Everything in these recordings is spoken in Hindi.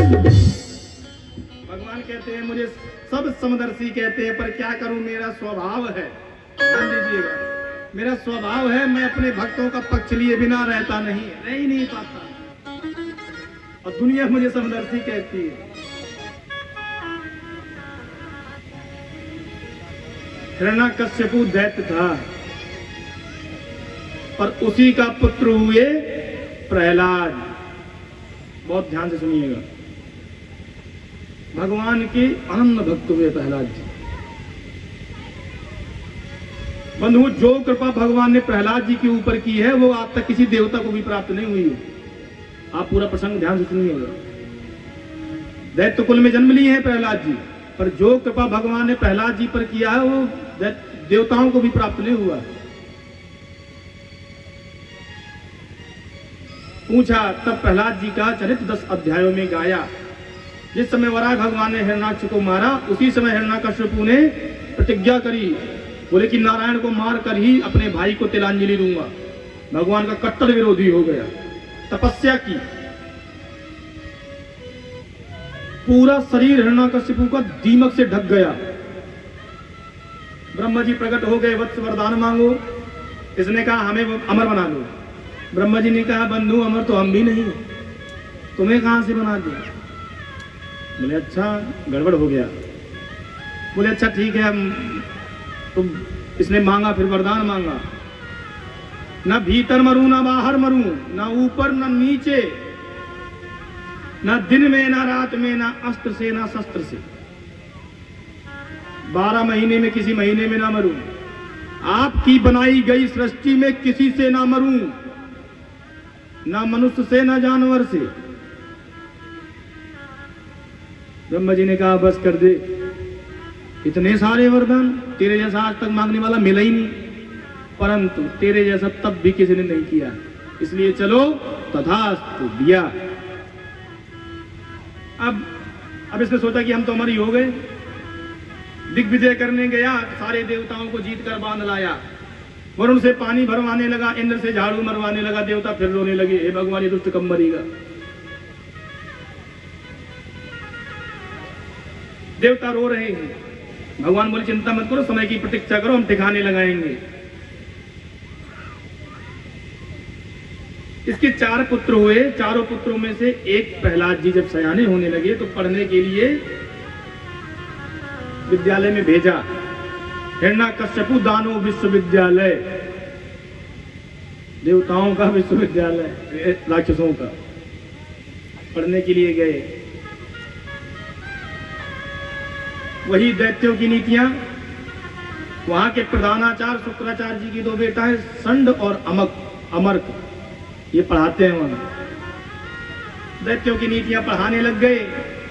भगवान कहते हैं मुझे सब समदर्शी कहते हैं, पर क्या करूं, मेरा स्वभाव है, ध्यान दीजिएगा, मेरा स्वभाव है, मैं अपने भक्तों का पक्ष लिए बिना रहता नहीं, रह ही नहीं पाता, और दुनिया मुझे समदर्शी कहती है। हिरण्यकश्यपु दैत्य था, पर उसी का पुत्र हुए प्रहलाद। बहुत ध्यान से सुनिएगा, भगवान के अनन्य भक्त हुए प्रहलाद जी। बंधु, जो कृपा भगवान ने प्रहलाद जी के ऊपर की है वो आज तक किसी देवता को भी प्राप्त नहीं हुई है। आप पूरा प्रसंग ध्यान से सुनिएगा। दैत्य कुल में जन्म लिए हैं प्रहलाद जी, पर जो कृपा भगवान ने प्रहलाद जी पर किया है वो देवताओं को भी प्राप्त नहीं हुआ। पूछा, तब प्रहलाद जी का चरित्र 10 अध्यायों में गाया। जिस समय वराह भगवान ने हिरण्याक्ष को मारा, उसी समय हिरण्यकश्यपु ने प्रतिज्ञा करी, बोले कि नारायण को मार कर ही अपने भाई को तिलांजलि दूंगा। भगवान का कट्टर विरोधी हो गया, तपस्या की, पूरा शरीर हिरण्यकश्यपु का दीमक से ढक गया। ब्रह्मा जी प्रकट हो गए, वत्स वरदान मांगो। इसने कहा हमें अमर बना दो। ब्रह्मा जी ने कहा, बंधु अमर तो हम भी नहीं, तुम्हें कहां से बना दिया? बोले अच्छा, गड़बड़ हो गया। बोले अच्छा ठीक है, तुम, इसने मांगा, फिर वरदान मांगा, ना भीतर मरूं ना बाहर मरूं, ना ऊपर ना नीचे, ना दिन में ना रात में, ना अस्त्र से ना शस्त्र से, 12 महीने में किसी महीने में ना मरूं, आपकी बनाई गई सृष्टि में किसी से ना मरूं, ना मनुष्य से ना जानवर से। ब्रह्मा जी ने कहा बस कर दे, इतने सारे वरदान तेरे जैसा आज तक मांगने वाला मिला ही नहीं, परंतु तेरे जैसा तब भी किसी ने नहीं किया, इसलिए चलो तथास्तु, दिया। अब इसने सोचा कि हम तो अमर ही हो गए। दिग्विजय करने गया, सारे देवताओं को जीत कर बांध लाया, वरुण से पानी भरवाने लगा, इंद्र से झाड़ू मरवाने लगा, देवता फिर रोने लगे, हे भगवान ये दुष्ट कब मरेगा। देवता रो रहे हैं, भगवान बोले चिंता मत करो, समय की प्रतीक्षा करो, हम ठिकाने लगाएंगे। इसके 4 पुत्र हुए, चारों पुत्रों में से एक प्रहलाद जी जब सयाने होने लगे तो पढ़ने के लिए विद्यालय में भेजा। हिरण्यकश्यपु दानव विश्वविद्यालय, देवताओं का विश्वविद्यालय, राक्षसों का, पढ़ने के लिए गए। वही दैत्यों की नीतियां, वहां के प्रधानाचार्य शुक्राचार्य जी की 2 बेटा है, संड और अमर्क, ये पढ़ाते हैं वहां। दैत्यों की नीतियां पढ़ाने लग गए।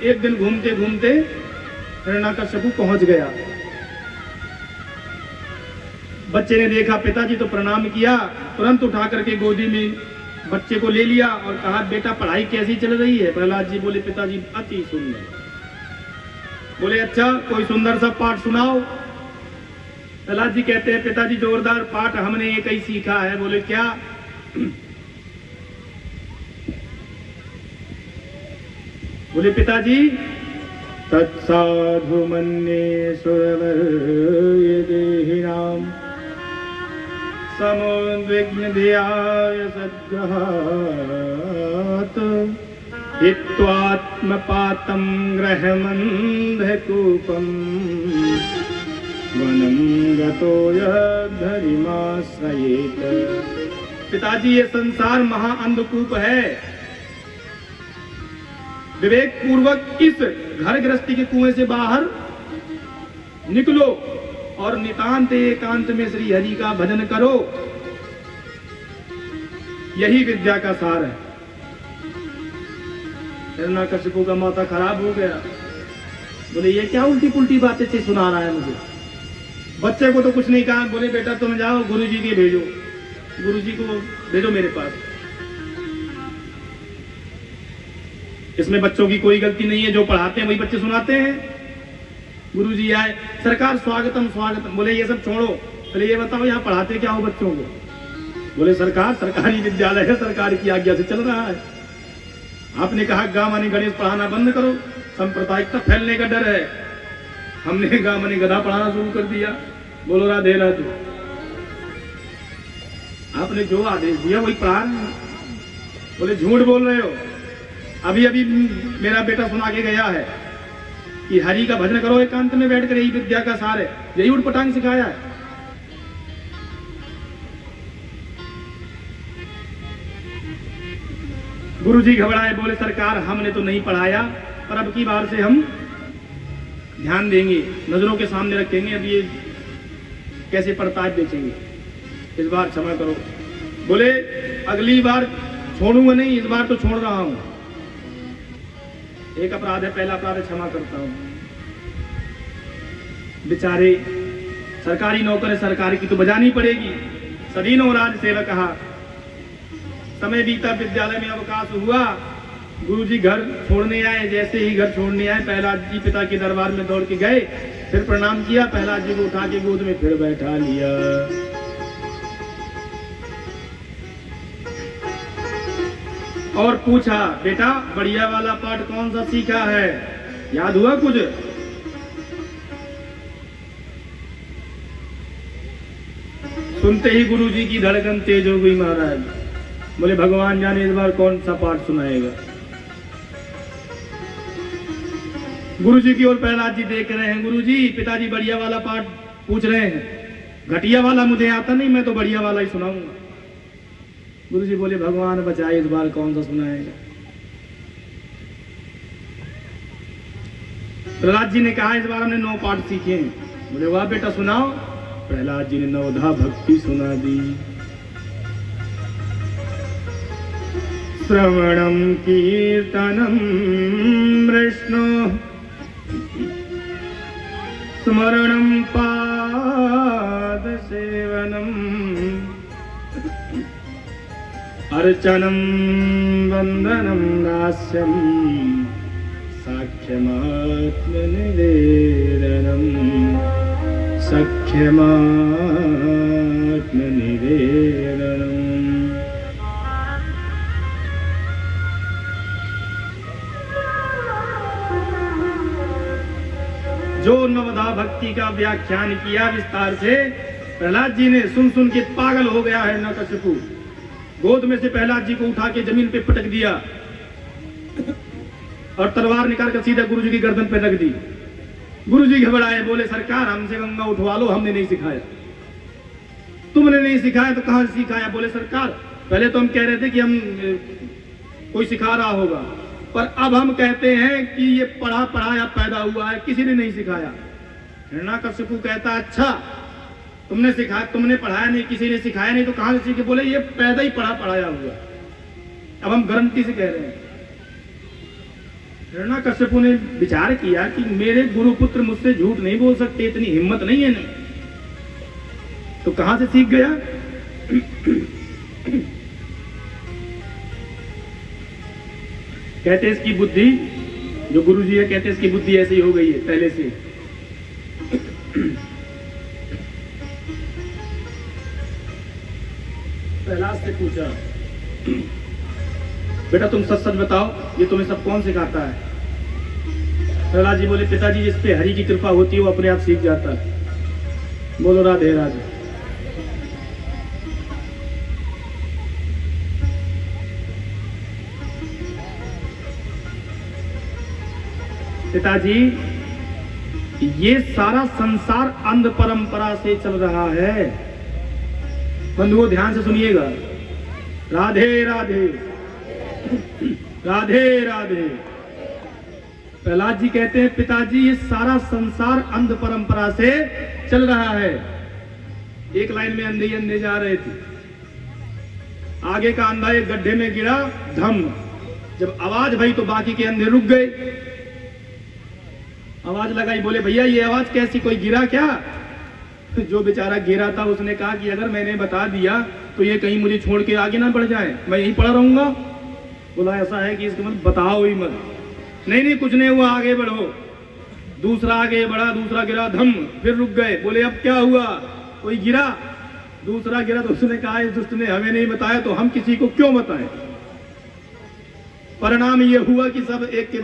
एक दिन घूमते घूमते हिरण्यकश्यपु पहुंच गया। बच्चे ने देखा पिताजी, तो प्रणाम किया, तुरंत उठा करके गोदी में बच्चे को ले लिया और कहा बेटा पढ़ाई कैसी चल रही है? प्रहलाद जी बोले पिताजी अति सुंदर। बोले अच्छा कोई सुंदर सा पाठ सुनाओ। प्रहलाद जी कहते हैं पिताजी जोरदार पाठ हमने एक ही सीखा है। बोले क्या? बोले पिताजी तत्साधु मन्ये सुरवरदेहिनाम समुद्विग्न धियाय सद्ग्रहात् हित्वात्मपातं ग्रहमन्धकूपम् वनं गतो यद्धरिमाश्रयेत। पिताजी ये संसार महाअंधकूप है, विवेक पूर्वक इस घर गृहस्थी के कुएं से बाहर निकलो और नितांत एकांत में श्री हरि का भजन करो, यही विद्या का सार है। हिरण्यकशिपु का माथा खराब हो गया। बोले ये क्या उल्टी पुल्टी बातें से सुना रहा है मुझे? बच्चे को तो कुछ नहीं कहा। बोले बेटा तुम जाओ गुरुजी के भेजो, गुरुजी को भेजो मेरे पास। इसमें बच्चों की कोई गलती नहीं है, जो पढ़ाते हैं वही बच्चे सुनाते हैं। गुरुजी आए, सरकार स्वागतम स्वागतम। बोले ये सब छोड़ो, पहले ये बताओ यहाँ पढ़ाते क्या हो बच्चों को? बोले सरकार सरकारी विद्यालय है, सरकार की आज्ञा से चल रहा है। आपने कहा गा मानी गणेश पढ़ाना बंद करो, सांप्रदायिकता फैलने का डर है। हमने गा मानी गधा पढ़ाना शुरू कर दिया। बोलो राधे राधे। आपने जो आदेश दिया वही पढ़ा रहे हैं। बोले झूठ बोल रहे हो। अभी अभी मेरा बेटा सुना के गया है कि हरि का भजन करो एकांत में बैठकर, यही विद्या का सार है, यही उठपटांग सिखाया है। गुरुजी घबराए, बोले सरकार हमने तो नहीं पढ़ाया, पर अब की बार से हम ध्यान देंगे, नजरों के सामने रखेंगे, अब ये कैसे पढ़ता है देखेंगे, इस बार क्षमा करो। बोले अगली बार छोड़ूंगा नहीं, इस बार तो छोड़ रहा हूं। एक अपराध है, पहला अपराध है, क्षमा करता हूं। बेचारे सरकारी नौकर है, सरकारी की तो बजानी पड़ेगी। सदीनों राज सेवक कहा, समय बीता, विद्यालय में अवकाश हुआ, गुरुजी घर छोड़ने आए। जैसे ही घर छोड़ने आए, प्रहलाद जी पिता के दरबार में दौड़ के गए, फिर प्रणाम किया, प्रहलाद जी को उठा के गोद में फिर बैठा लिया। और पूछा, बेटा बढ़िया वाला पाठ कौन सा सीखा है, याद हुआ कुछ? सुनते ही गुरुजी की धड़कन तेज हो गई महाराज। बोले भगवान जाने इस बार कौन सा पाठ सुनाएगा। गुरुजी की ओर प्रहलाद जी देख रहे हैं। गुरुजी पिताजी बढ़िया वाला पाठ पूछ रहे हैं, घटिया वाला मुझे आता नहीं, मैं तो बढ़िया वाला ही सुनाऊंगा। गुरुजी बोले भगवान बचाए, इस बार कौन सा सुनाएगा। प्रहलाद जी ने कहा इस बार हमने 9 पाठ सीखे हैं। बोले वाह बेटा सुनाओ। प्रहलाद जी ने नवधा भक्ति सुना दी। श्रवणम कीर्तनम विष्णु स्मरणम पाद सेवनम अर्चनम वंदनम दास्यम साक्ष्यमात्मनिवेदनम सख्यमात्मनिवेदनम। जो नवधा भक्ति का व्याख्यान किया विस्तार से, प्रहलाद जी ने सुन सुन के पागल हो गया है नरकश्यपु। गोद में से प्रहलाद जी को उठा के जमीन पे पटक दिया और तलवार निकाल कर सीधा गुरुजी की गर्दन पे रख दी। गुरुजी घबराए, बोले सरकार हमसे गंगा उठवा लो, हमने नहीं सिखाया। तुमने नहीं सिखाया तो कहां से सिखाया? बोले सरकार पहले तो हम कह रहे थे कि हम कोई सिखा रहा होगा, पर अब हम कहते हैं कि ये पढ़ा पढ़ाया पैदा हुआ है, किसी ने नहीं सिखाया। हिरण्यकश्यपु कहता अच्छा तुमने सिखाया, तुमने पढ़ाया नहीं, किसी ने सिखाया नहीं, तो कहां से सीखे? बोले ये पैदा ही पढ़ा पढ़ाया हुआ। अब हम गारंटी से कह रहे हैं। हिरण्यकश्यपु ने विचार किया कि मेरे गुरुपुत्र मुझसे झूठ नहीं बोल सकते, इतनी हिम्मत नहीं है नहीं, तो कहां से सीख गया? कहते इसकी बुद्धि, जो गुरुजी है कहते इसकी बुद्धि ऐसी हो गई है पहले से। प्रहलाद से पूछा, बेटा तुम सच सच बताओ, ये तुम्हें सब कौन सिखाता है? प्रहलाद जी बोले पिताजी जिस पे हरि की कृपा होती है वो अपने आप सीख जाता है। बोलो राधे राधे। पिताजी ये सारा संसार अंध परंपरा से चल रहा है। बंधुओं ध्यान से सुनिएगा। राधे राधे राधे राधे। प्रहलाद जी कहते हैं पिताजी ये सारा संसार अंध परंपरा से चल रहा है। एक लाइन में अंधे ही अंधे जा रहे थे, आगे का अंधा एक गड्ढे में गिरा, धम, जब आवाज भई तो बाकी के अंधे रुक गए। आवाज लगाई, बोले भैया ये आवाज कैसी, कोई गिरा क्या? जो बेचारा गिरा था उसने कहा कि अगर मैंने बता दिया तो ये कहीं मुझे छोड़ के आगे ना बढ़ जाए, मैं यहीं पड़ा रहूंगा। बोला ऐसा है कि इसके मत बताओ ही मत। नहीं नहीं कुछ नहीं हुआ, आगे बढ़ो। दूसरा आगे बढ़ा, दूसरा गिरा, धम, फिर रुक गए। बोले अब क्या हुआ, कोई गिरा? दूसरा गिरा तो उसने कहा इस दुष्ट ने हमें नहीं बताया तो हम किसी को क्यों बताएं। परिणाम ये हुआ कि सब एक के बाद